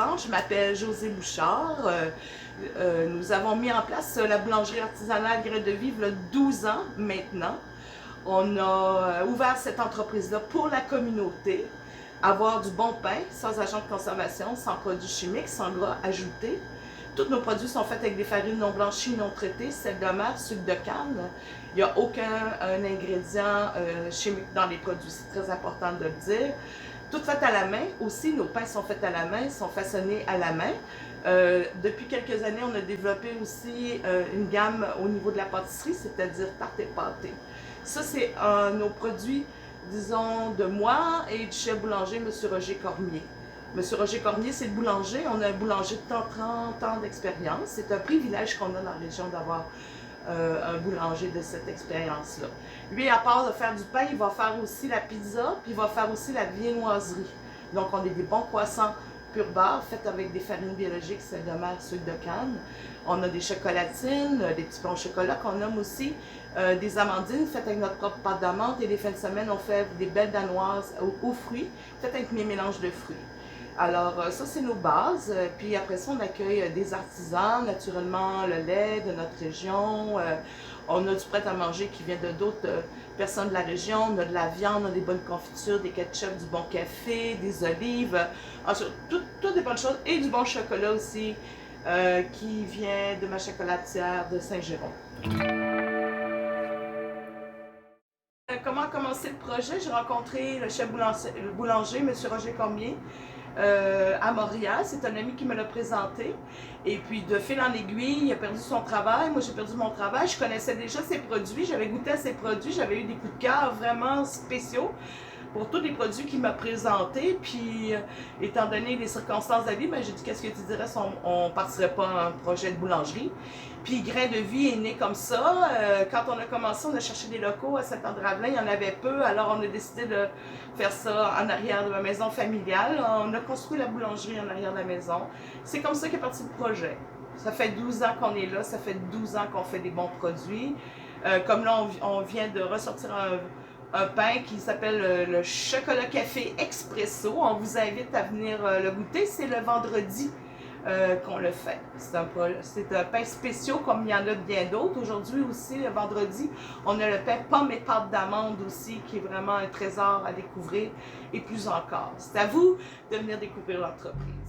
présente, je m'appelle Josée Bouchard. Nous avons mis en place la boulangerie artisanale Grain de Vie il y a 12 ans maintenant. On a ouvert cette entreprise-là pour la communauté, avoir du bon pain, sans agents de conservation, sans produits chimiques, sans gras ajoutés. Tous nos produits sont faits avec des farines non blanchies, non traitées, sel de mer, sucre de canne. Il n'y a aucun ingrédient chimique dans les produits, c'est très important de le dire. Tout fait à la main. Aussi, nos pains sont faits à la main, sont façonnés à la main. Depuis quelques années, on a développé aussi une gamme au niveau de la pâtisserie, c'est-à-dire tarte et pâté. Ça, c'est nos produits, disons, de moi et du chef boulanger, M. Roger Cormier. M. Roger Cormier, c'est le boulanger. On a un boulanger de 30 ans d'expérience. C'est un privilège qu'on a dans la région d'avoir un boulanger de cette expérience-là. Lui, à part de faire du pain, il va faire aussi la pizza, puis il va faire aussi la viennoiserie. Donc, on a des bons croissants pur beurre, faits avec des farines biologiques, sel de mer, sucre de canne. On a des chocolatines, des petits pains au chocolat qu'on nomme aussi des amandines faites avec notre propre pâte d'amande. Et les fins de semaine, on fait des belles danoises aux fruits, faites avec mes mélanges de fruits. Alors, ça, c'est nos bases. Puis après ça, on accueille des artisans, naturellement, le lait de notre région. On a du prêt-à-manger qui vient de d'autres personnes de la région. On a de la viande, on a des bonnes confitures, des ketchup, du bon café, des olives. Toutes des bonnes choses. Et du bon chocolat aussi, qui vient de ma chocolatière de Saint-Jérôme. Comment a commencé le projet? J'ai rencontré le chef boulanger, M. Roger Cormier, à Montréal. C'est un ami qui me l'a présenté. Et puis, de fil en aiguille, il a perdu son travail. Moi, j'ai perdu mon travail. Je connaissais déjà ses produits. J'avais goûté à ses produits. J'avais eu des coups de cœur vraiment spéciaux pour tous les produits qu'il m'a présentés. Puis, étant donné les circonstances de la vie, ben, j'ai dit, qu'est-ce que tu dirais si on partirait pas un projet de boulangerie? Puis, Grain de Vie est né comme ça. Quand on a commencé, on a cherché des locaux à Saint-André-Avelin. Il y en avait peu, alors on a décidé de faire ça en arrière de ma maison familiale. On a construit la boulangerie en arrière de la maison. C'est comme ça qu'est parti le projet. Ça fait 12 ans qu'on est là, ça fait 12 ans qu'on fait des bons produits. Comme là, on vient de ressortir un pain qui s'appelle le chocolat café expresso. On vous invite à venir le goûter. C'est le vendredi qu'on le fait. C'est un pain spécial comme il y en a bien d'autres. Aujourd'hui aussi, le vendredi, on a le pain pomme et pâte d'amande aussi, qui est vraiment un trésor à découvrir et plus encore. C'est à vous de venir découvrir l'entreprise.